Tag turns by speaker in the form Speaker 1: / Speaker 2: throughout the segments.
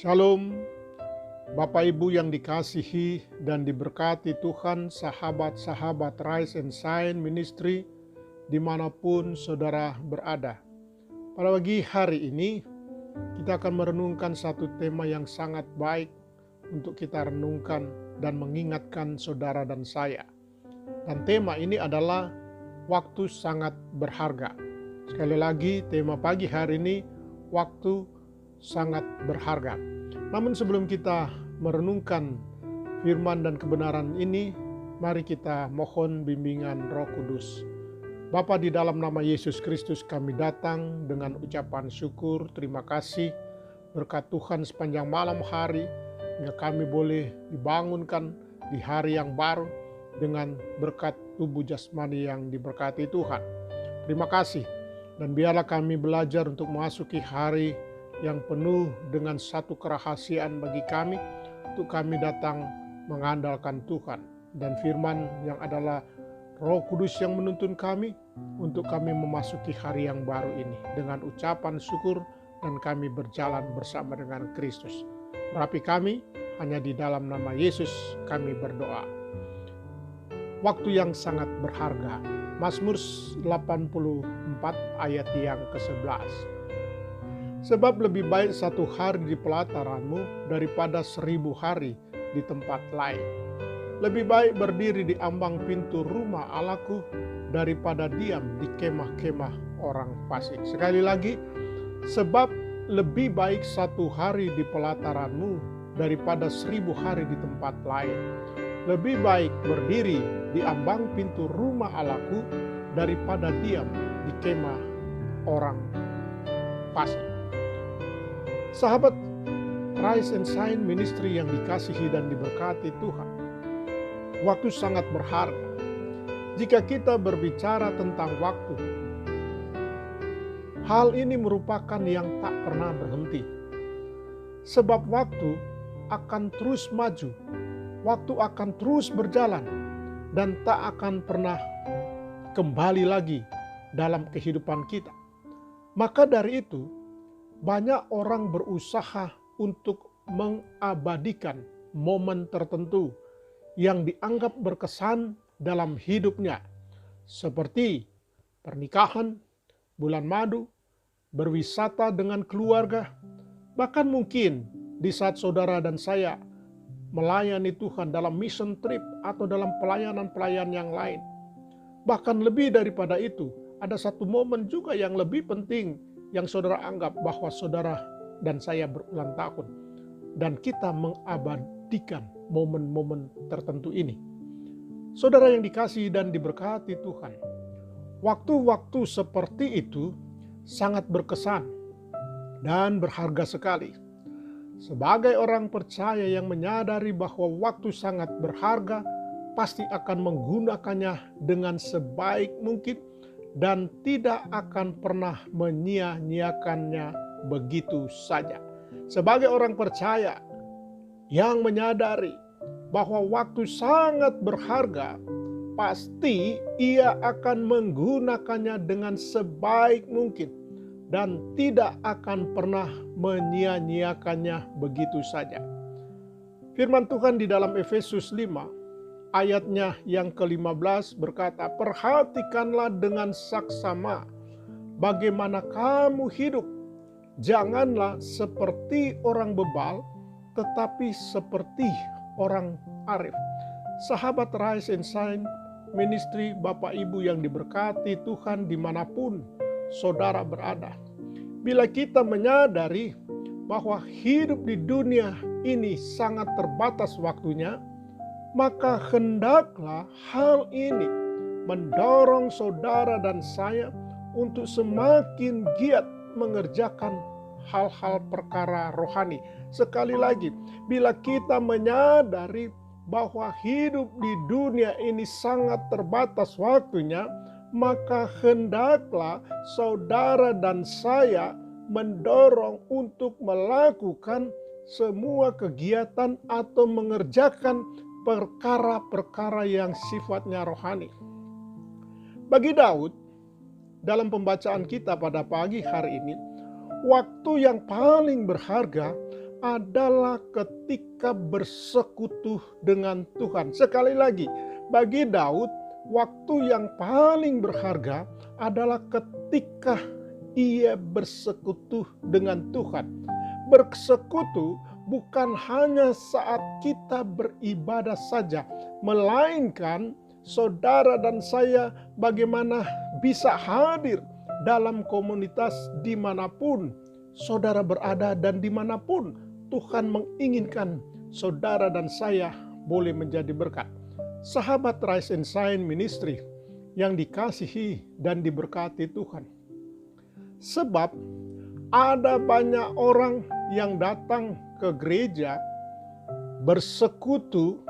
Speaker 1: Shalom, Bapak Ibu yang dikasihi dan diberkati Tuhan, sahabat-sahabat Rise and Shine Ministry dimanapun saudara berada. Pada pagi hari ini kita akan merenungkan satu tema yang sangat baik untuk kita renungkan dan mengingatkan saudara dan saya. Dan tema ini adalah waktu sangat berharga. Sekali lagi tema pagi hari ini, waktu sangat berharga. Namun sebelum kita merenungkan firman dan kebenaran ini, mari kita mohon bimbingan Roh Kudus. Bapa, di dalam nama Yesus Kristus kami datang dengan ucapan syukur, terima kasih berkat Tuhan sepanjang malam hari, hingga kami boleh dibangunkan di hari yang baru dengan berkat tubuh jasmani yang diberkati Tuhan. Terima kasih, dan biarlah kami belajar untuk memasuki hari yang penuh dengan satu kerahasiaan bagi kami, untuk kami datang mengandalkan Tuhan. Dan firman yang adalah Roh Kudus yang menuntun kami untuk kami memasuki hari yang baru ini dengan ucapan syukur, dan kami berjalan bersama dengan Kristus. Berapi kami, hanya di dalam nama Yesus kami berdoa. Waktu yang sangat berharga. Mazmur 84 ayat yang ke-11. Sebab lebih baik satu hari di pelataranmu daripada 1000 hari di tempat lain. Lebih baik berdiri di ambang pintu rumah Allahku daripada diam di kemah-kemah orang fasik. Sekali lagi, sebab lebih baik satu hari di pelataranmu daripada 1000 hari di tempat lain. Lebih baik berdiri di ambang pintu rumah Allahku daripada diam di kemah orang fasik. Sahabat Rise and Shine Ministry yang dikasihi dan diberkati Tuhan, waktu sangat berharga. Jika kita berbicara tentang waktu, hal ini merupakan yang tak pernah berhenti. Sebab waktu akan terus maju, waktu akan terus berjalan, dan tak akan pernah kembali lagi dalam kehidupan kita. Maka dari itu, banyak orang berusaha untuk mengabadikan momen tertentu yang dianggap berkesan dalam hidupnya, seperti pernikahan, bulan madu, berwisata dengan keluarga, bahkan mungkin di saat saudara dan saya melayani Tuhan dalam mission trip atau dalam pelayanan-pelayanan yang lain. Bahkan lebih daripada itu, ada satu momen juga yang lebih penting yang saudara anggap bahwa saudara dan saya berulang tahun, dan kita mengabadikan momen-momen tertentu ini. Saudara yang dikasihi dan diberkati Tuhan, waktu-waktu seperti itu sangat berkesan dan berharga sekali. Sebagai orang percaya yang menyadari bahwa waktu sangat berharga, pasti akan menggunakannya dengan sebaik mungkin dan tidak akan pernah menyia-nyiakannya begitu saja. Sebagai orang percaya yang menyadari bahwa waktu sangat berharga, pasti ia akan menggunakannya dengan sebaik mungkin dan tidak akan pernah menyia-nyiakannya begitu saja. Firman Tuhan di dalam Efesus 5 ayatnya yang ke-15 berkata, perhatikanlah dengan saksama bagaimana kamu hidup. Janganlah seperti orang bebal, tetapi seperti orang arif. Sahabat Rise and Shine Ministry, Bapak Ibu yang diberkati Tuhan dimanapun saudara berada. Bila kita menyadari bahwa hidup di dunia ini sangat terbatas waktunya, maka hendaklah hal ini mendorong saudara dan saya untuk semakin giat mengerjakan hal-hal perkara rohani. Sekali lagi, bila kita menyadari bahwa hidup di dunia ini sangat terbatas waktunya, maka hendaklah saudara dan saya mendorong untuk melakukan semua kegiatan atau mengerjakan perkara-perkara yang sifatnya rohani. Bagi Daud, dalam pembacaan kita pada pagi hari ini, waktu yang paling berharga adalah ketika bersekutu dengan Tuhan. Sekali lagi, bagi Daud, waktu yang paling berharga adalah ketika ia bersekutu dengan Tuhan. Bersekutu bukan hanya saat kita beribadah saja, melainkan saudara dan saya bagaimana bisa hadir dalam komunitas dimanapun saudara berada dan dimanapun Tuhan menginginkan saudara dan saya boleh menjadi berkat. Sahabat Rise and Shine Ministry yang dikasihi dan diberkati Tuhan. Sebab ada banyak orang yang datang ke gereja bersekutu,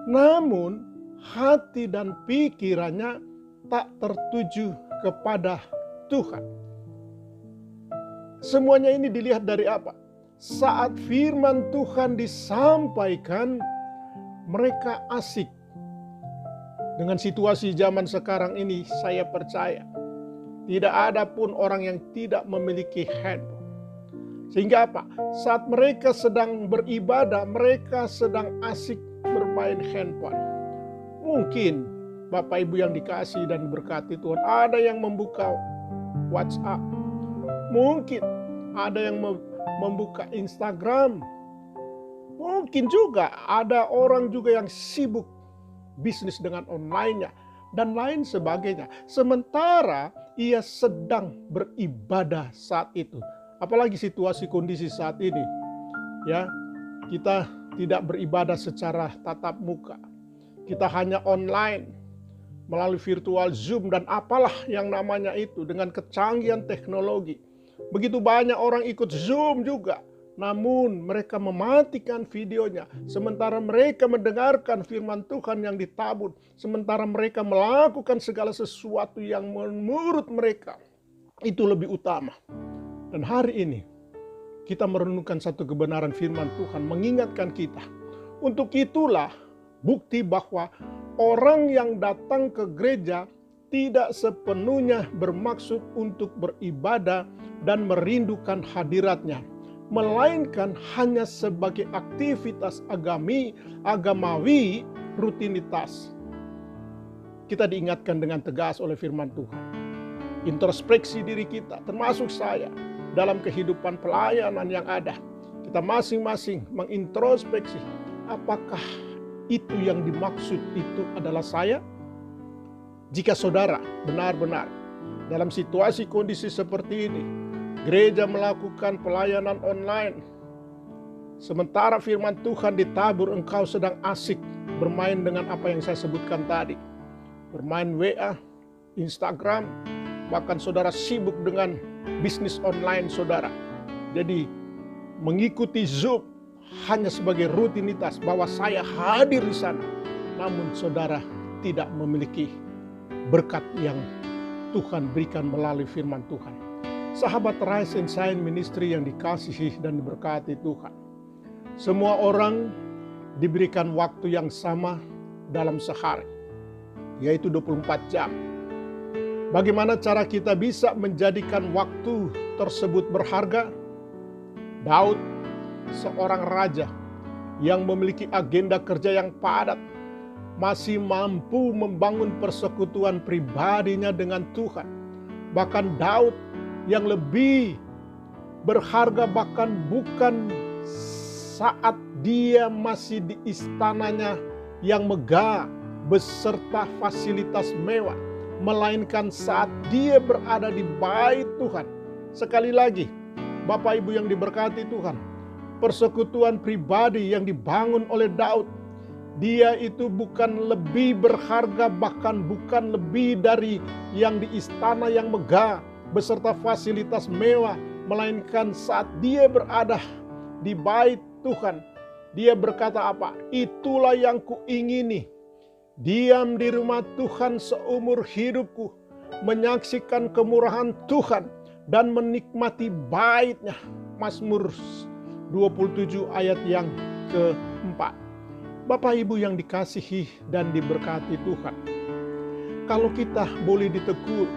Speaker 1: namun hati dan pikirannya tak tertuju kepada Tuhan. Semuanya ini dilihat dari apa? Saat firman Tuhan disampaikan, mereka asik. Dengan situasi zaman sekarang ini, saya percaya tidak ada pun orang yang tidak memiliki handphone. Sehingga apa? Saat mereka sedang beribadah, mereka sedang asik bermain handphone. Mungkin Bapak Ibu yang dikasihi dan diberkati Tuhan, ada yang membuka WhatsApp. Mungkin ada yang membuka Instagram. Mungkin juga ada orang juga yang sibuk bisnis dengan online-nya dan lain sebagainya. Sementara ia sedang beribadah saat itu. Apalagi situasi kondisi saat ini. Ya, kita tidak beribadah secara tatap muka. Kita hanya online melalui virtual Zoom dan apalah yang namanya itu dengan kecanggihan teknologi. Begitu banyak orang ikut Zoom juga. Namun mereka mematikan videonya. Sementara mereka mendengarkan firman Tuhan yang ditabur. Sementara mereka melakukan segala sesuatu yang menurut mereka itu lebih utama. Dan hari ini kita merenungkan satu kebenaran firman Tuhan. Mengingatkan kita. Untuk itulah bukti bahwa orang yang datang ke gereja tidak sepenuhnya bermaksud untuk beribadah dan merindukan hadiratnya, melainkan hanya sebagai aktivitas agamawi rutinitas. Kita diingatkan dengan tegas oleh firman Tuhan. Introspeksi diri kita, termasuk saya, dalam kehidupan pelayanan yang ada. Kita masing-masing mengintrospeksi, apakah itu yang dimaksud itu adalah saya? Jika saudara benar-benar dalam situasi kondisi seperti ini, gereja melakukan pelayanan online, sementara firman Tuhan ditabur, engkau sedang asik bermain dengan apa yang saya sebutkan tadi. Bermain WA, Instagram, bahkan saudara sibuk dengan bisnis online saudara. Jadi mengikuti Zoom hanya sebagai rutinitas bahwa saya hadir di sana. Namun saudara tidak memiliki berkat yang Tuhan berikan melalui firman Tuhan. Sahabat Rise and Shine Ministry yang dikasihi dan diberkati Tuhan. Semua orang diberikan waktu yang sama dalam sehari, yaitu 24 jam. Bagaimana cara kita bisa menjadikan waktu tersebut berharga? Daud, seorang raja yang memiliki agenda kerja yang padat, masih mampu membangun persekutuan pribadinya dengan Tuhan. Bahkan Daud yang lebih berharga bahkan bukan saat dia masih di istananya yang megah beserta fasilitas mewah, melainkan saat dia berada di bait Tuhan. Sekali lagi, Bapak Ibu yang diberkati Tuhan, persekutuan pribadi yang dibangun oleh Daud, dia itu bukan lebih berharga, bahkan bukan lebih dari yang di istana yang megah beserta fasilitas mewah, melainkan saat dia berada di bait Tuhan, dia berkata apa? Itulah yang kuingini, diam di rumah Tuhan seumur hidupku, menyaksikan kemurahan Tuhan dan menikmati bait-Nya. Mazmur 27 ayat yang keempat. Bapak Ibu yang dikasihi dan diberkati Tuhan, kalau kita boleh ditegur,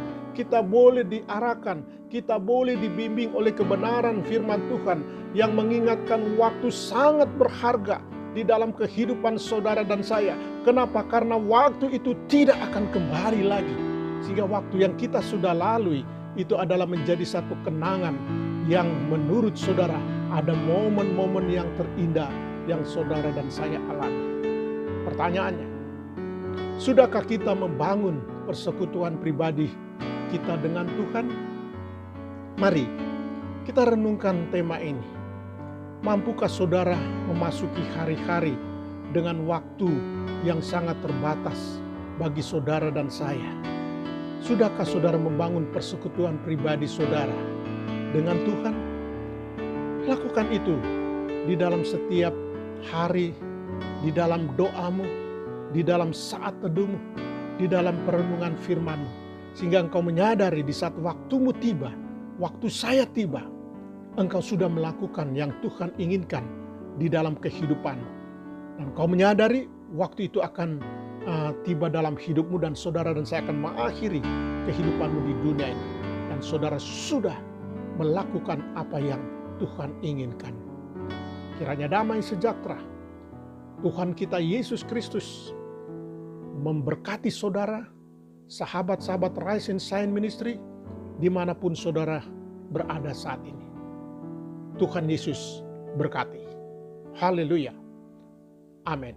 Speaker 1: kita boleh diarahkan, kita boleh dibimbing oleh kebenaran firman Tuhan yang mengingatkan waktu sangat berharga di dalam kehidupan saudara dan saya. Kenapa? Karena waktu itu tidak akan kembali lagi. Sehingga waktu yang kita sudah lalui itu adalah menjadi satu kenangan yang menurut saudara ada momen-momen yang terindah yang saudara dan saya alami. Pertanyaannya, sudahkah kita membangun persekutuan pribadi kita dengan Tuhan? Mari kita renungkan tema ini. Mampukah saudara memasuki hari-hari dengan waktu yang sangat terbatas bagi saudara dan saya? Sudahkah saudara membangun persekutuan pribadi saudara dengan Tuhan? Lakukan itu di dalam setiap hari, di dalam doamu, di dalam saat teduhmu, di dalam perenungan firman-Mu. Sehingga engkau menyadari di saat waktumu tiba, waktu saya tiba, engkau sudah melakukan yang Tuhan inginkan di dalam kehidupanmu. Dan engkau menyadari waktu itu akan tiba dalam hidupmu dan saudara dan saya akan mengakhiri kehidupanmu di dunia ini. Dan saudara sudah melakukan apa yang Tuhan inginkan. Kiranya damai sejahtera Tuhan kita Yesus Kristus memberkati saudara, sahabat-sahabat Rise and Shine Ministry, dimanapun saudara berada saat ini. Tuhan Yesus berkati. Haleluya. Amin.